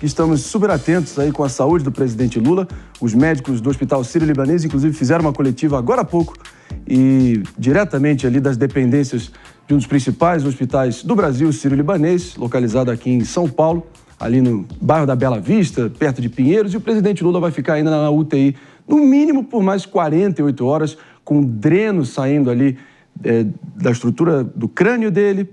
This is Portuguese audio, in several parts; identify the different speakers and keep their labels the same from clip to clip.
Speaker 1: que estamos super atentos aí com a saúde do presidente Lula. Os médicos do Hospital Sírio-Libanês, inclusive, fizeram uma coletiva agora há pouco e diretamente ali das dependências de um dos principais hospitais do Brasil, Sírio-Libanês, localizado aqui em São Paulo, ali no bairro da Bela Vista, perto de Pinheiros, e o presidente Lula vai ficar ainda na UTI, no mínimo por mais 48 horas, com dreno saindo ali da estrutura do crânio dele,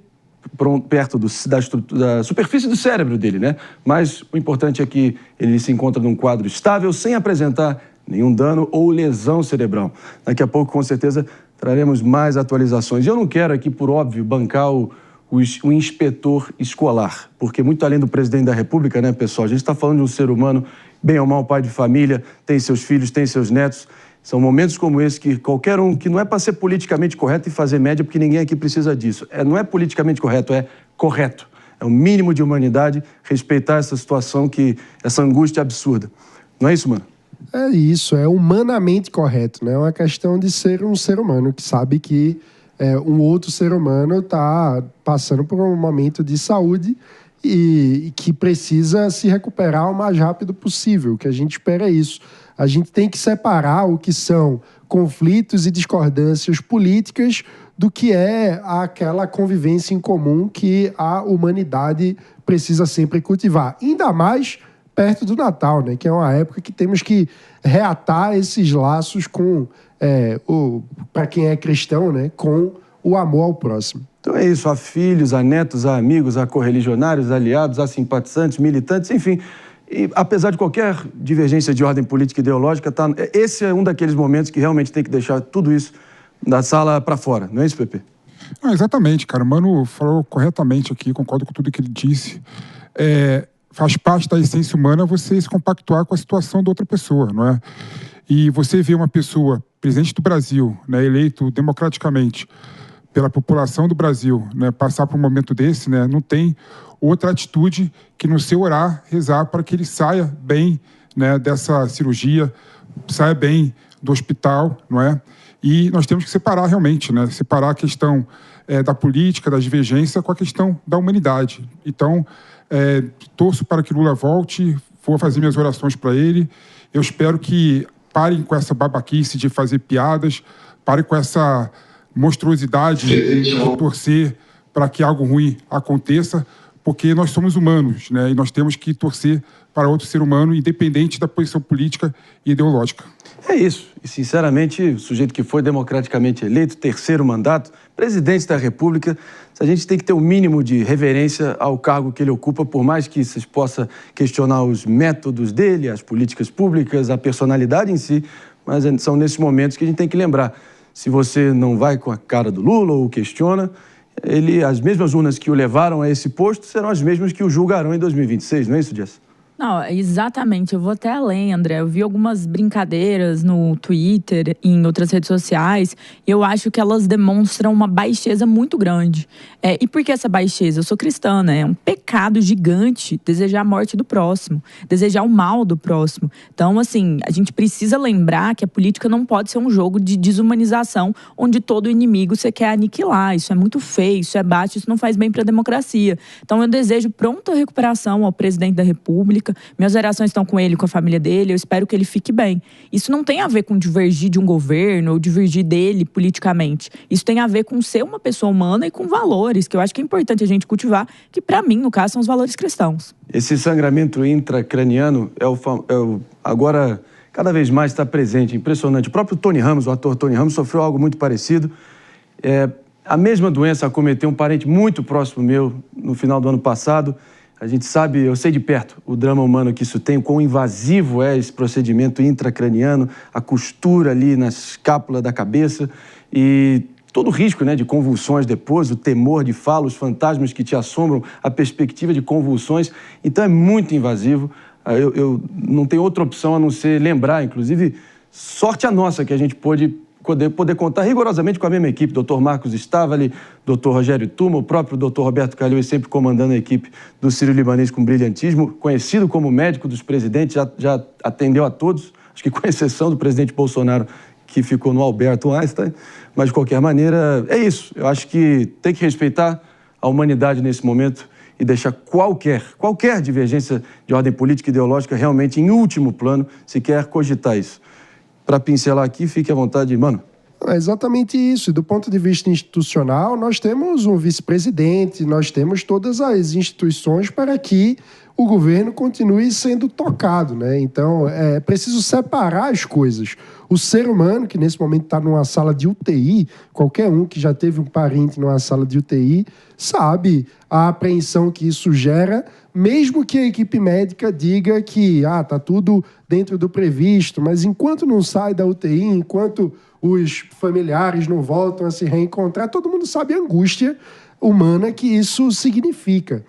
Speaker 1: perto da superfície do cérebro dele, né? Mas o importante é que ele se encontra num quadro estável, sem apresentar nenhum dano ou lesão cerebral. Daqui a pouco, com certeza, traremos mais atualizações. E eu não quero aqui, por óbvio, bancar o inspetor escolar, porque muito além do presidente da República, né, pessoal? A gente está falando de um ser humano, bem ou mal pai de família, tem seus filhos, tem seus netos. São momentos como esse que qualquer um, que não é para ser politicamente correto e fazer média, porque ninguém aqui precisa disso. Não é politicamente correto, é correto. É o mínimo de humanidade respeitar essa situação, essa angústia absurda. Não é isso, mano?
Speaker 2: É isso, é humanamente correto, né? É uma questão de ser um ser humano que sabe que um outro ser humano está passando por um momento de saúde e que precisa se recuperar o mais rápido possível. O que a gente espera é isso. A gente tem que separar o que são conflitos e discordâncias políticas do que é aquela convivência em comum que a humanidade precisa sempre cultivar. Ainda mais perto do Natal, né? Que é uma época que temos que reatar esses laços com, para quem é cristão, né? Com o amor ao próximo.
Speaker 1: Então é isso, a filhos, a netos, a amigos, a correligionários, aliados, a simpatizantes, militantes, enfim. E, apesar de qualquer divergência de ordem política e ideológica, esse é um daqueles momentos que realmente tem que deixar tudo isso da sala para fora. Não é isso, Pepe?
Speaker 3: Exatamente, cara. O Mano falou corretamente aqui, concordo com tudo que ele disse. Faz parte da essência humana você se compactuar com a situação da outra pessoa, não é? E você vê uma pessoa, presidente do Brasil, né, eleito democraticamente pela população do Brasil, né, passar por um momento desse, né, não tem outra atitude que não ser orar, rezar para que ele saia bem, né, dessa cirurgia, saia bem do hospital, não é? E nós temos que separar realmente, né, separar a questão da política, da divergência com a questão da humanidade. Então, torço para que Lula volte, vou fazer minhas orações para ele. Eu espero que parem com essa babaquice de fazer piadas, parem com essa monstruosidade de torcer para que algo ruim aconteça, porque nós somos humanos, né? E nós temos que torcer para outro ser humano, independente da posição política e ideológica.
Speaker 1: É isso. E, sinceramente, o sujeito que foi democraticamente eleito, terceiro mandato, presidente da República, a gente tem que ter o mínimo de reverência ao cargo que ele ocupa, por mais que se possa questionar os métodos dele, as políticas públicas, a personalidade em si, mas são nesses momentos que a gente tem que lembrar. Se você não vai com a cara do Lula ou o questiona, as mesmas urnas que o levaram a esse posto serão as mesmas que o julgarão em 2026, não é isso, Jess?
Speaker 4: Não, exatamente. Eu vou até além, André. Eu vi algumas brincadeiras no Twitter e em outras redes sociais e eu acho que elas demonstram uma baixeza muito grande. E por que essa baixeza? Eu sou cristã, né? É um pecado gigante desejar a morte do próximo, desejar o mal do próximo. Então, assim, a gente precisa lembrar que a política não pode ser um jogo de desumanização onde todo inimigo você quer aniquilar. Isso é muito feio, isso é baixo, isso não faz bem para a democracia. Então, eu desejo pronta recuperação ao presidente da República. Minhas orações estão com ele, com a família dele. Eu espero que ele fique bem. Isso não tem a ver com divergir de um governo ou divergir dele politicamente. Isso tem a ver com ser uma pessoa humana e com valores, que eu acho que é importante a gente cultivar, que para mim, no caso, são os valores cristãos.
Speaker 1: Esse sangramento intracraniano agora cada vez mais está presente, impressionante. O próprio Tony Ramos, o ator Tony Ramos, sofreu algo muito parecido. A mesma doença acometeu um parente muito próximo meu no final do ano passado. A gente sabe, eu sei de perto o drama humano que isso tem, o quão invasivo é esse procedimento intracraniano, a costura ali na escápula da cabeça e todo o risco, né, de convulsões depois, o temor de fala, os fantasmas que te assombram, a perspectiva de convulsões. Então é muito invasivo. Eu não tenho outra opção a não ser lembrar, inclusive, sorte a nossa que a gente pôde poder contar rigorosamente com a mesma equipe. Dr. Marcos Stavali, Dr. Rogério Tuma, o próprio Dr. Roberto Calhões sempre comandando a equipe do Sírio-Libanês com brilhantismo, conhecido como médico dos presidentes, já atendeu a todos, acho que com exceção do presidente Bolsonaro, que ficou no Alberto Einstein, mas de qualquer maneira, é isso. Eu acho que tem que respeitar a humanidade nesse momento e deixar qualquer divergência de ordem política e ideológica realmente em último plano, se quer cogitar isso. Para pincelar aqui, fique à vontade, mano.
Speaker 2: É exatamente isso. E do ponto de vista institucional, nós temos um vice-presidente, nós temos todas as instituições para que o governo continue sendo tocado, né? Então, é preciso separar as coisas. O ser humano, que nesse momento está numa sala de UTI, qualquer um que já teve um parente numa sala de UTI, sabe a apreensão que isso gera, mesmo que a equipe médica diga que está tudo dentro do previsto, mas enquanto não sai da UTI, enquanto os familiares não voltam a se reencontrar, todo mundo sabe a angústia humana que isso significa.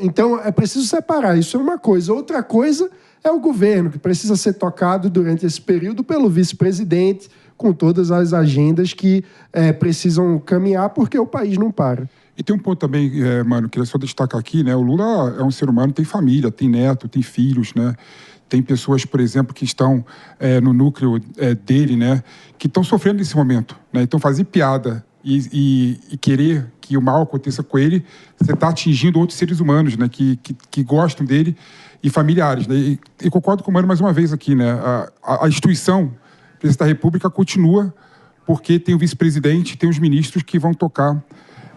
Speaker 2: Então, é preciso separar. Isso é uma coisa. Outra coisa é o governo, que precisa ser tocado durante esse período pelo vice-presidente, com todas as agendas que precisam caminhar, porque o país não para.
Speaker 3: E tem um ponto também, mano, queria só destacar aqui, né? O Lula é um ser humano, tem família, tem neto, tem filhos, né? Tem pessoas, por exemplo, que estão no núcleo dele, né? Que estão sofrendo nesse momento, né? Então, fazer piada e querer que o mal aconteça com ele, você está atingindo outros seres humanos, né? Que gostam dele e familiares, né? E concordo com o Mano mais uma vez aqui, né? A instituição, a presidência da República, continua porque tem o vice-presidente, tem os ministros que vão tocar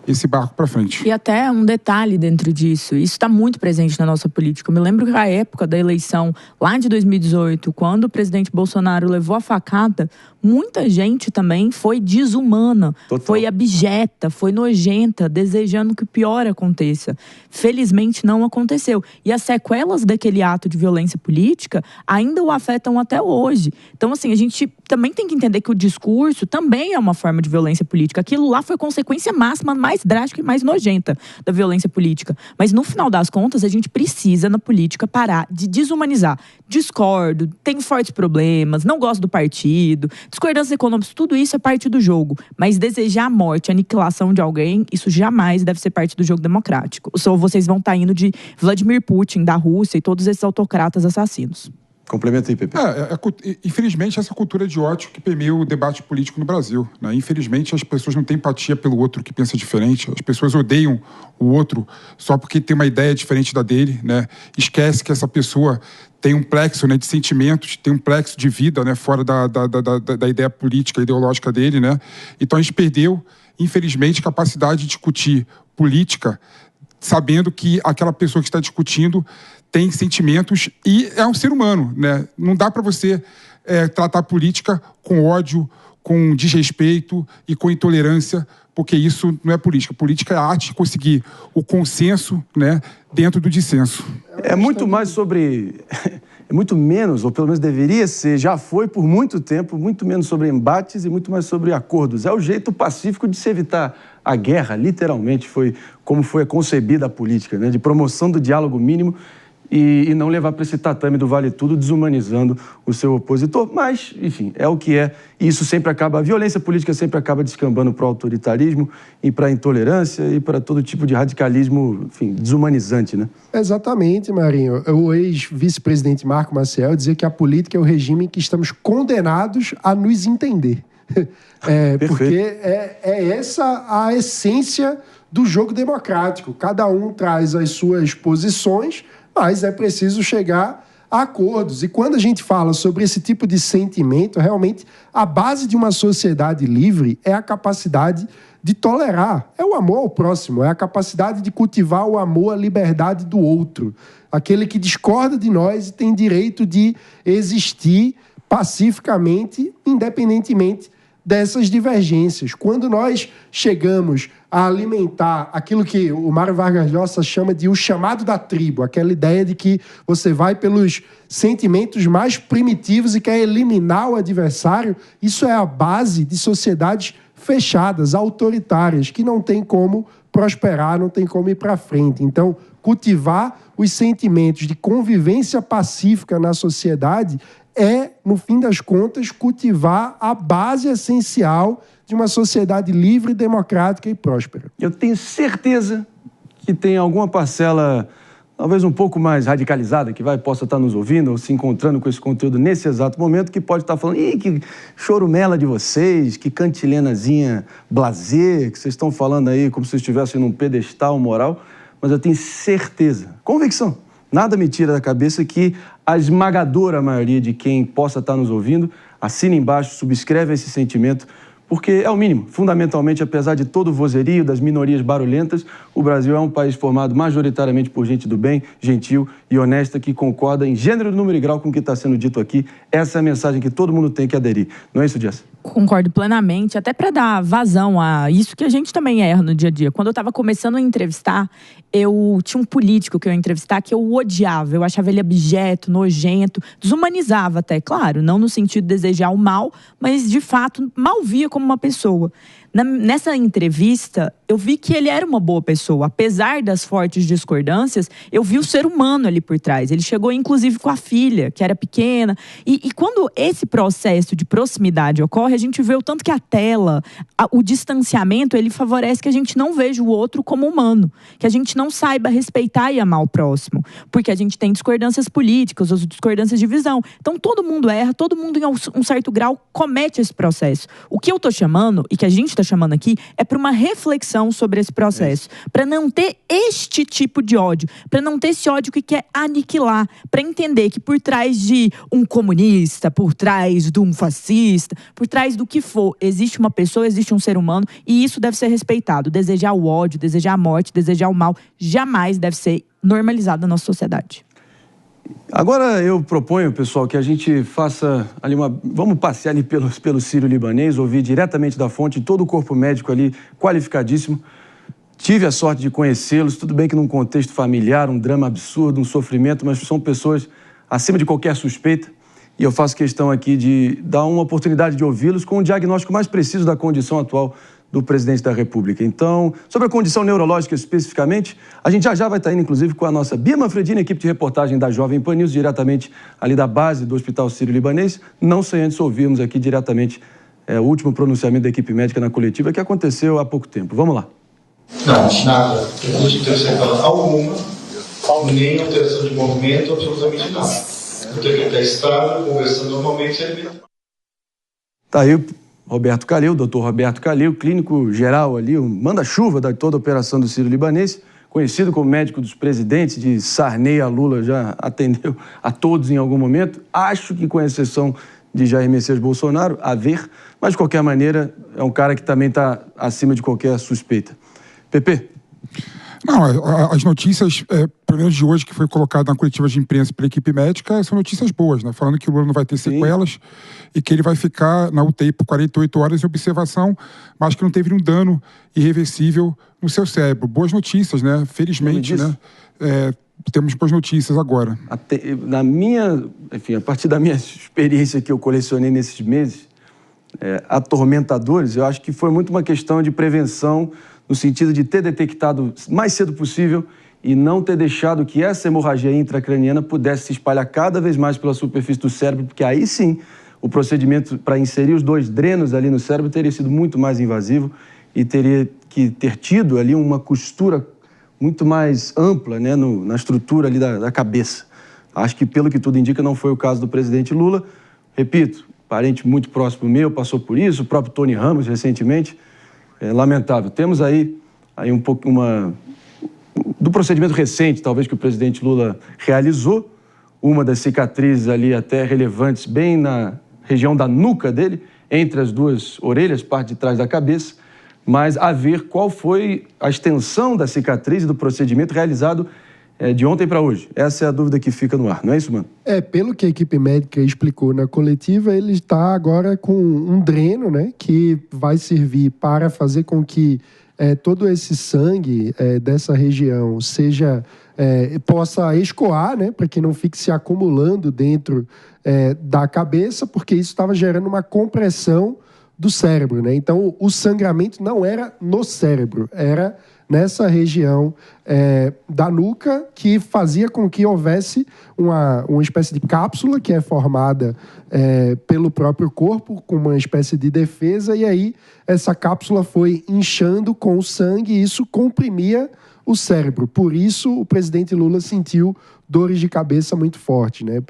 Speaker 3: esse barco para frente.
Speaker 4: E até um detalhe dentro disso, isso está muito presente na nossa política. Eu me lembro que a época da eleição, lá de 2018, quando o presidente Bolsonaro levou a facada, muita gente também foi desumana, foi abjeta, foi nojenta, desejando que o pior aconteça. Felizmente não aconteceu. E as sequelas daquele ato de violência política ainda o afetam até hoje. Então, assim, a gente também tem que entender que o discurso também é uma forma de violência política. Aquilo lá foi consequência máxima, mais drástica e mais nojenta da violência política. Mas, no final das contas, a gente precisa, na política, parar de desumanizar. Discordo, tenho fortes problemas, não gosto do partido, discordâncias econômicas, tudo isso é parte do jogo. Mas desejar a morte, a aniquilação de alguém, isso jamais deve ser parte do jogo democrático. Só vocês vão estar indo de Vladimir Putin, da Rússia, e todos esses autocratas assassinos.
Speaker 1: Complementa aí, Pepe.
Speaker 3: Infelizmente, essa cultura de ódio que permeia o debate político no Brasil, né? Infelizmente, as pessoas não têm empatia pelo outro que pensa diferente. As pessoas odeiam o outro só porque tem uma ideia diferente da dele, né? Esquece que essa pessoa tem um plexo, né, de sentimentos, tem um plexo de vida, né, fora da ideia política, ideológica dele, né? Então, a gente perdeu, infelizmente, capacidade de discutir política sabendo que aquela pessoa que está discutindo tem sentimentos e é um ser humano, né? Não dá para você tratar a política com ódio, com desrespeito e com intolerância, porque isso não é política. Política é a arte de conseguir o consenso, né, dentro do dissenso.
Speaker 1: É muito mais sobre... É muito menos, ou pelo menos deveria ser, já foi por muito tempo, muito menos sobre embates e muito mais sobre acordos. É o jeito pacífico de se evitar a guerra, literalmente, foi como foi concebida a política, né? De promoção do diálogo mínimo e não levar para esse tatame do vale tudo, desumanizando o seu opositor. Mas, enfim, é o que é. E isso sempre acaba, a violência política sempre acaba descambando para o autoritarismo e para a intolerância e para todo tipo de radicalismo, enfim, desumanizante, né?
Speaker 2: Exatamente, Marinho. O ex-vice-presidente Marco Maciel dizia que a política é o regime em que estamos condenados a nos entender. Porque é essa a essência do jogo democrático. Cada um traz as suas posições, mas é preciso chegar a acordos. E quando a gente fala sobre esse tipo de sentimento, realmente a base de uma sociedade livre é a capacidade de tolerar. É o amor ao próximo, é a capacidade de cultivar o amor à liberdade do outro. Aquele que discorda de nós e tem direito de existir pacificamente, independentemente dessas divergências. Quando nós chegamos a alimentar aquilo que o Mário Vargas Llosa chama de o chamado da tribo, aquela ideia de que você vai pelos sentimentos mais primitivos e quer eliminar o adversário, isso é a base de sociedades fechadas, autoritárias, que não tem como prosperar, não tem como ir para frente. Então, cultivar os sentimentos de convivência pacífica na sociedade é, no fim das contas, cultivar a base essencial de uma sociedade livre, democrática e próspera.
Speaker 1: Eu tenho certeza que tem alguma parcela, talvez um pouco mais radicalizada, que possa estar nos ouvindo ou se encontrando com esse conteúdo nesse exato momento, que pode estar falando, que chorumela de vocês, que cantilenazinha blasé, que vocês estão falando aí como se estivessem num pedestal moral. mas eu tenho certeza, convicção, nada me tira da cabeça que a esmagadora maioria de quem possa estar nos ouvindo assina embaixo, subscreve esse sentimento, porque é o mínimo. Fundamentalmente, apesar de todo o vozerio, das minorias barulhentas, o Brasil é um país formado majoritariamente por gente do bem, gentil e honesta, que concorda em gênero, número e grau com o que está sendo dito aqui. Essa é a mensagem que todo mundo tem que aderir. Não é isso, Jess?
Speaker 4: Concordo plenamente, até para dar vazão a isso que a gente também erra no dia a dia. Quando eu estava começando a entrevistar, eu tinha um político que eu ia entrevistar que eu odiava. Eu achava ele abjeto, nojento, desumanizava até, claro, não no sentido de desejar o mal, mas de fato mal via como uma pessoa. Nessa entrevista, eu vi que ele era uma boa pessoa. Apesar das fortes discordâncias, eu vi o ser humano ali por trás. Ele chegou, inclusive, com a filha, que era pequena. E quando esse processo de proximidade ocorre, a gente vê o tanto que a tela, o distanciamento, ele favorece que a gente não veja o outro como humano. Que a gente não saiba respeitar e amar o próximo. Porque a gente tem discordâncias políticas, ou discordâncias de visão. Então, todo mundo erra, todo mundo, em um certo grau, comete esse processo. O que eu estou chamando, e que a gente está chamando aqui, é para uma reflexão sobre esse processo, para não ter este tipo de ódio, para não ter esse ódio que quer aniquilar, para entender que por trás de um comunista, por trás de um fascista, por trás do que for, existe uma pessoa, existe um ser humano, e isso deve ser respeitado. Desejar o ódio, desejar a morte, desejar o mal, jamais deve ser normalizado na nossa sociedade.
Speaker 1: Agora eu proponho, pessoal, que a gente faça ali vamos passear ali pelo Sírio-Libanês, ouvir diretamente da fonte todo o corpo médico ali, qualificadíssimo. Tive a sorte de conhecê-los, tudo bem que num contexto familiar, um drama absurdo, um sofrimento, mas são pessoas acima de qualquer suspeita. E eu faço questão aqui de dar uma oportunidade de ouvi-los com um diagnóstico mais preciso da condição atual do presidente da República. Então, sobre a condição neurológica especificamente, a gente já vai estar indo, inclusive, com a nossa Bia Manfredini, equipe de reportagem da Jovem Pan News, diretamente ali da base do Hospital Sírio-Libanês, não sem antes ouvirmos aqui diretamente o último pronunciamento da equipe médica na coletiva, que aconteceu há pouco tempo. Vamos lá.
Speaker 5: Não, nada. Eu não tive sequela alguma, nem alteração de movimento, absolutamente nada. Eu tenho que estar estável, conversando normalmente, ele...
Speaker 1: Tá aí Roberto Calil, doutor Roberto Calil, clínico geral ali, um manda-chuva de toda a operação do Sírio-Libanês, conhecido como médico dos presidentes, de Sarney a Lula, já atendeu a todos em algum momento. Acho que com exceção de Jair Messias Bolsonaro, a ver, mas de qualquer maneira é um cara que também está acima de qualquer suspeita. Pepe?
Speaker 3: Não, as notícias, pelo menos de hoje, que foi colocado na coletiva de imprensa pela equipe médica, são notícias boas, né? Falando que o Lula não vai ter sequelas e que ele vai ficar na UTI por 48 horas em observação, mas que não teve nenhum dano irreversível no seu cérebro. Boas notícias, né? Felizmente, né? Temos boas notícias agora. A partir da minha experiência que eu colecionei nesses meses, atormentadores, eu acho que foi muito uma questão de prevenção, no sentido de ter detectado o mais cedo possível e não ter deixado que essa hemorragia intracraniana pudesse se espalhar cada vez mais pela superfície do cérebro, porque aí sim o procedimento para inserir os 2 drenos ali no cérebro teria sido muito mais invasivo e teria que ter tido ali uma costura muito mais ampla, né, na estrutura ali da cabeça. Acho que, pelo que tudo indica, não foi o caso do presidente Lula. Repito, parente muito próximo meu passou por isso, o próprio Tony Ramos recentemente. É lamentável. Temos aí um pouco do procedimento recente, talvez, que o presidente Lula realizou, uma das cicatrizes ali até relevantes bem na região da nuca dele, entre as 2 orelhas, parte de trás da cabeça, mas a ver qual foi a extensão da cicatriz e do procedimento realizado de ontem para hoje. Essa é a dúvida que fica no ar, não é isso, mano?
Speaker 2: Pelo que a equipe médica explicou na coletiva, ele está agora com um dreno, né, que vai servir para fazer com que todo esse sangue dessa região possa escoar, né, para que não fique se acumulando dentro da cabeça, porque isso estava gerando uma compressão do cérebro, né? Então, o sangramento não era no cérebro, era nessa região da nuca, que fazia com que houvesse uma espécie de cápsula que é formada pelo próprio corpo, com uma espécie de defesa, e aí essa cápsula foi inchando com o sangue e isso comprimia o cérebro. Por isso, o presidente Lula sentiu dores de cabeça muito fortes, né?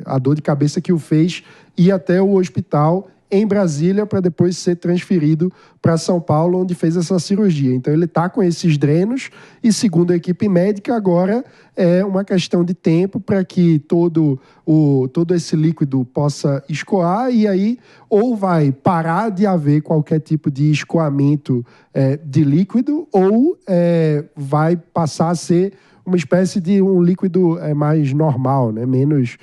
Speaker 2: A dor de cabeça que o fez ir até o hospital em Brasília para depois ser transferido para São Paulo, onde fez essa cirurgia. Então ele está com esses drenos e, segundo a equipe médica, agora é uma questão de tempo para que todo esse líquido possa escoar, e aí ou vai parar de haver qualquer tipo de escoamento de líquido, ou vai passar a ser uma espécie de um líquido mais normal, né? Menos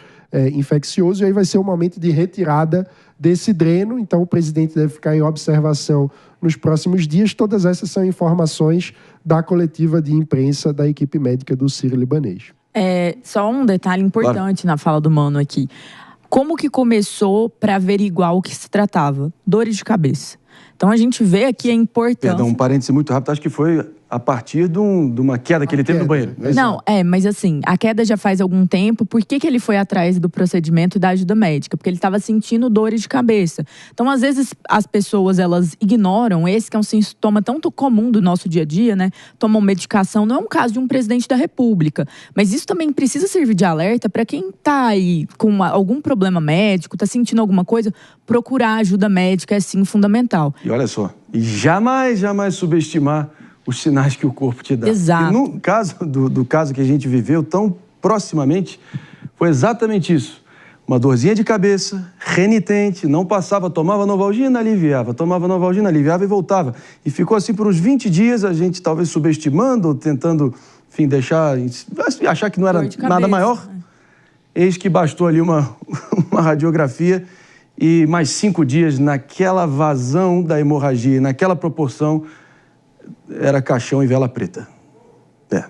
Speaker 2: infeccioso, e aí vai ser um momento de retirada desse dreno. Então o presidente deve ficar em observação nos próximos dias. Todas essas são informações da coletiva de imprensa da equipe médica do Sírio-Libanês.
Speaker 4: Só um detalhe importante na fala do Mano aqui. Como que começou para averiguar o que se tratava? Dores de cabeça. Então a gente vê aqui a importância...
Speaker 1: Perdão, um parêntese muito rápido. Acho que foi a partir de uma queda que ele teve no banheiro.
Speaker 4: Não, mas assim, a queda já faz algum tempo. Por que ele foi atrás do procedimento e da ajuda médica? Porque ele estava sentindo dores de cabeça. Então, às vezes, as pessoas, elas ignoram esse que é um sintoma tão comum do nosso dia a dia, né? Tomam medicação. Não é um caso de um presidente da República. Mas isso também precisa servir de alerta para quem está aí com algum problema médico, está sentindo alguma coisa, procurar ajuda médica é, sim, fundamental.
Speaker 1: E olha só, e jamais subestimar os sinais que o corpo te dá.
Speaker 4: Exato.
Speaker 1: E no caso do caso que a gente viveu tão proximamente, foi exatamente isso. Uma dorzinha de cabeça, renitente, não passava, tomava Novalgina, aliviava, tomava Novalgina, aliviava e voltava. E ficou assim por uns 20 dias, a gente talvez subestimando, ou tentando, enfim, achar que não era nada maior. Eis que bastou ali uma radiografia e mais 5 dias naquela vazão da hemorragia, naquela proporção, era caixão e vela preta.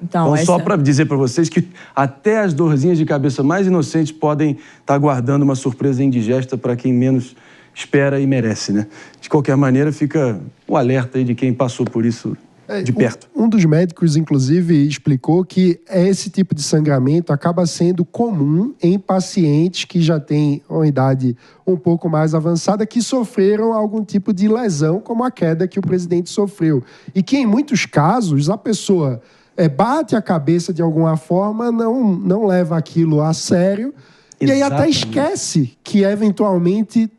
Speaker 1: Então só para dizer para vocês que até as dorzinhas de cabeça mais inocentes podem estar guardando uma surpresa indigesta para quem menos espera e merece, né? De qualquer maneira, fica o alerta aí de quem passou por isso de perto.
Speaker 2: Um dos médicos, inclusive, explicou que esse tipo de sangramento acaba sendo comum em pacientes que já têm uma idade um pouco mais avançada, que sofreram algum tipo de lesão, como a queda que o presidente sofreu. E que, em muitos casos, a pessoa bate a cabeça de alguma forma, não leva aquilo a sério, exatamente. E aí até esquece que, eventualmente,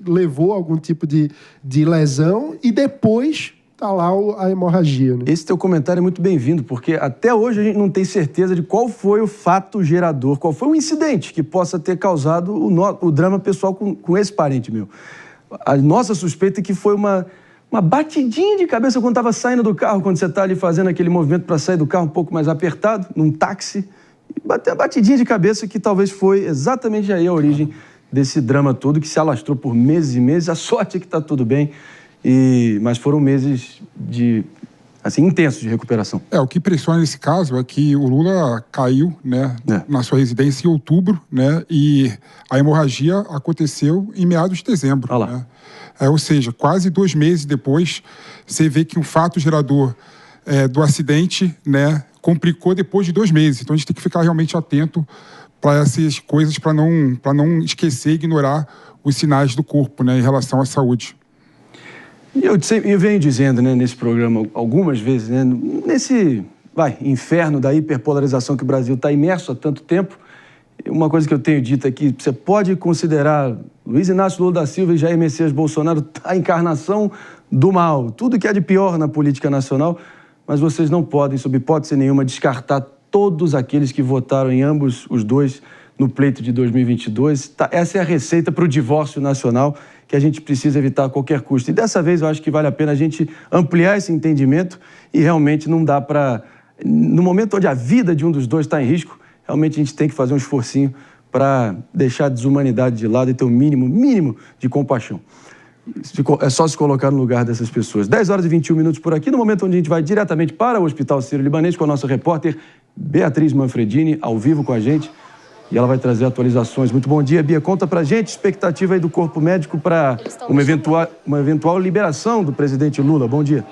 Speaker 2: levou algum tipo de lesão e depois... está lá a hemorragia. Né?
Speaker 1: Esse teu comentário é muito bem-vindo, porque até hoje a gente não tem certeza de qual foi o fato gerador, qual foi o incidente que possa ter causado o drama pessoal com esse parente meu. A nossa suspeita é que foi uma batidinha de cabeça quando estava saindo do carro, quando você está ali fazendo aquele movimento para sair do carro um pouco mais apertado, num táxi, e bater a batidinha de cabeça que talvez foi exatamente aí a origem desse drama todo, que se alastrou por meses e meses. A sorte é que está tudo bem. Mas foram meses intensos de recuperação.
Speaker 3: O que impressiona nesse caso é que o Lula caiu, né, na sua residência em outubro, né, e a hemorragia aconteceu em meados de dezembro.
Speaker 1: Ah lá.
Speaker 3: Né? Ou seja, quase 2 meses depois, você vê que o fato gerador do acidente, né, complicou depois de 2 meses. Então a gente tem que ficar realmente atento para essas coisas, para não esquecer e ignorar os sinais do corpo, né, em relação à saúde.
Speaker 1: Eu venho dizendo, né, nesse programa algumas vezes, né, nesse inferno da hiperpolarização que o Brasil está imerso há tanto tempo, uma coisa que eu tenho dito aqui, você pode considerar Luiz Inácio Lula da Silva e Jair Messias Bolsonaro a encarnação do mal, tudo que há de pior na política nacional, mas vocês não podem, sob hipótese nenhuma, descartar todos aqueles que votaram em ambos os dois no pleito de 2022. Essa é a receita para o divórcio nacional que a gente precisa evitar a qualquer custo. E dessa vez eu acho que vale a pena a gente ampliar esse entendimento e realmente não dá para... No momento onde a vida de um dos dois está em risco, realmente a gente tem que fazer um esforcinho para deixar a desumanidade de lado e ter um mínimo de compaixão. É só se colocar no lugar dessas pessoas. 10h21 por aqui, no momento onde a gente vai diretamente para o Hospital Sírio-Libanês com a nossa repórter Beatriz Manfredini, ao vivo com a gente. E ela vai trazer atualizações. Muito bom dia, Bia. Conta pra gente, expectativa aí do corpo médico para uma eventual liberação do presidente Lula. Bom dia.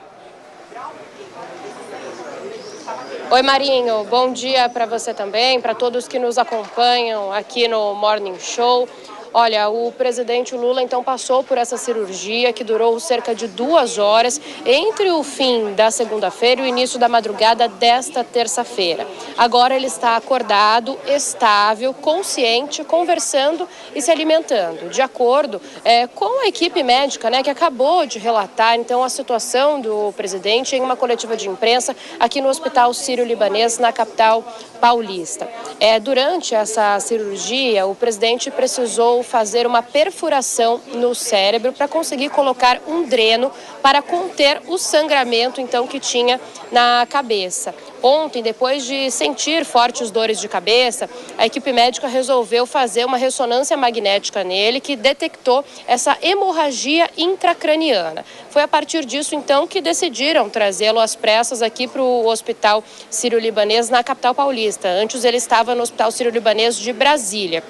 Speaker 6: Oi, Marinho. Bom dia para você também, para todos que nos acompanham aqui no Morning Show. Olha, o presidente Lula então passou por essa cirurgia que durou cerca de 2 horas entre o fim da segunda-feira e o início da madrugada desta terça-feira. Agora ele está acordado, estável, consciente, conversando e se alimentando. De acordo com a equipe médica, que acabou de relatar então a situação do presidente em uma coletiva de imprensa aqui no Hospital Sírio-Libanês, na capital paulista. Durante essa cirurgia, o presidente precisou fazer uma perfuração no cérebro para conseguir colocar um dreno para conter o sangramento então que tinha na cabeça. Ontem, depois de sentir fortes dores de cabeça, a equipe médica resolveu fazer uma ressonância magnética nele que detectou essa hemorragia intracraniana. Foi a partir disso, então, que decidiram trazê-lo às pressas aqui para o Hospital Sírio-Libanês, na capital paulista. Antes ele estava no Hospital Sírio-Libanês de Brasília.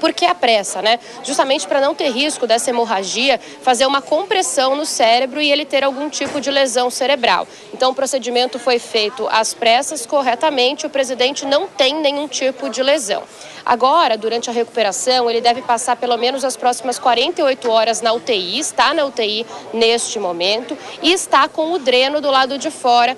Speaker 6: Por que a pressa, Justamente para não ter risco dessa hemorragia, fazer uma compressão no cérebro e ele ter algum tipo de lesão cerebral. Então o procedimento foi feito às pressas, corretamente, o presidente não tem nenhum tipo de lesão. Agora, durante a recuperação, ele deve passar pelo menos as próximas 48 horas na UTI, está na UTI neste momento e está com o dreno do lado de fora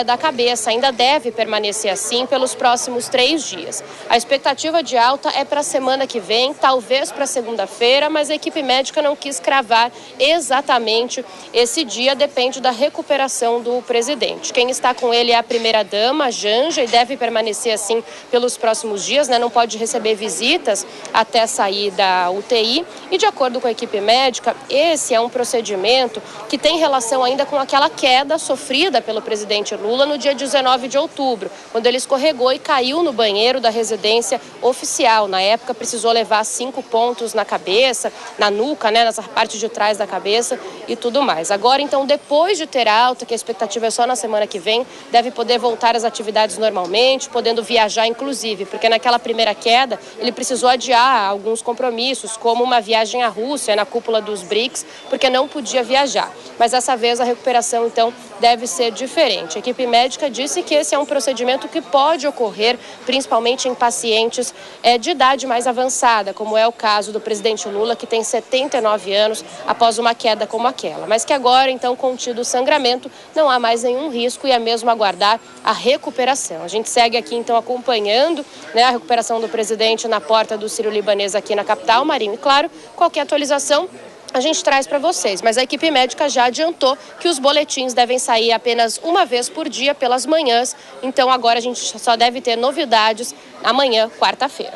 Speaker 6: da cabeça. Ainda deve permanecer assim pelos próximos 3 dias. A expectativa de alta é para a semana que vem, talvez para segunda-feira, mas a equipe médica não quis cravar exatamente esse dia, depende da recuperação do presidente. Quem está com ele é a primeira-dama, Janja, e deve permanecer assim pelos próximos dias, não pode receber visitas até sair da UTI. E de acordo com a equipe médica, esse é um procedimento que tem relação ainda com aquela queda sofrida pelo presidente Lula no dia 19 de outubro, quando ele escorregou e caiu no banheiro da residência oficial. Na época, precisou levar 5 pontos na cabeça, na nuca, nessa parte de trás da cabeça e tudo mais. Agora, então, depois de ter alta, que a expectativa é só na semana que vem, deve poder voltar às atividades normalmente, podendo viajar, inclusive, porque naquela primeira queda, ele precisou adiar alguns compromissos, como uma viagem à Rússia, na cúpula dos BRICS, porque não podia viajar. Mas dessa vez a recuperação, então, deve ser diferente. A equipe médica disse que esse é um procedimento que pode ocorrer, principalmente em pacientes de idade mais avançada, como é o caso do presidente Lula, que tem 79 anos após uma queda como aquela. Mas que agora, então, contido o sangramento, não há mais nenhum risco e é mesmo aguardar a recuperação. A gente segue aqui, então, acompanhando a recuperação do presidente na porta do Sírio-Libanês aqui na capital, Marinho. E, claro, qualquer atualização a gente traz para vocês, mas a equipe médica já adiantou que os boletins devem sair apenas uma vez por dia, pelas manhãs, então agora a gente só deve ter novidades amanhã, quarta-feira.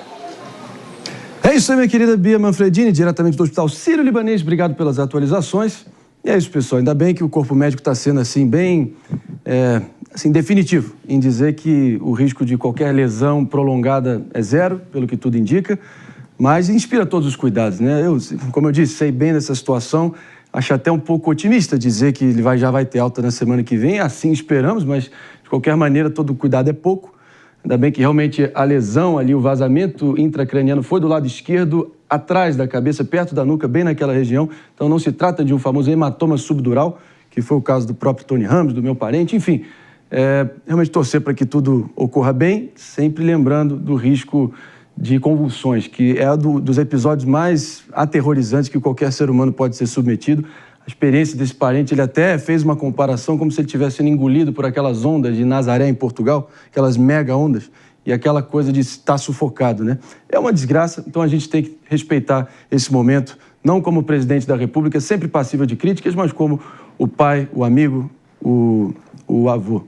Speaker 1: É isso aí, minha querida Bia Manfredini, diretamente do Hospital Sírio-Libanês, obrigado pelas atualizações. E é isso, pessoal, ainda bem que o corpo médico está sendo assim, bem definitivo em dizer que o risco de qualquer lesão prolongada é zero, pelo que tudo indica. Mas inspira todos os cuidados, Eu, como eu disse, sei bem dessa situação, acho até um pouco otimista dizer que ele já vai ter alta na semana que vem, assim esperamos, mas de qualquer maneira todo cuidado é pouco. Ainda bem que realmente a lesão ali, o vazamento intracraniano foi do lado esquerdo, atrás da cabeça, perto da nuca, bem naquela região, então não se trata de um famoso hematoma subdural, que foi o caso do próprio Tony Ramos, do meu parente, enfim, realmente torcer para que tudo ocorra bem, sempre lembrando do risco de convulsões, que é dos episódios mais aterrorizantes que qualquer ser humano pode ser submetido. A experiência desse parente, ele até fez uma comparação como se ele tivesse sido engolido por aquelas ondas de Nazaré, em Portugal, aquelas mega ondas, e aquela coisa de estar sufocado, É uma desgraça, então a gente tem que respeitar esse momento, não como presidente da República, sempre passível de críticas, mas como o pai, o amigo, o avô.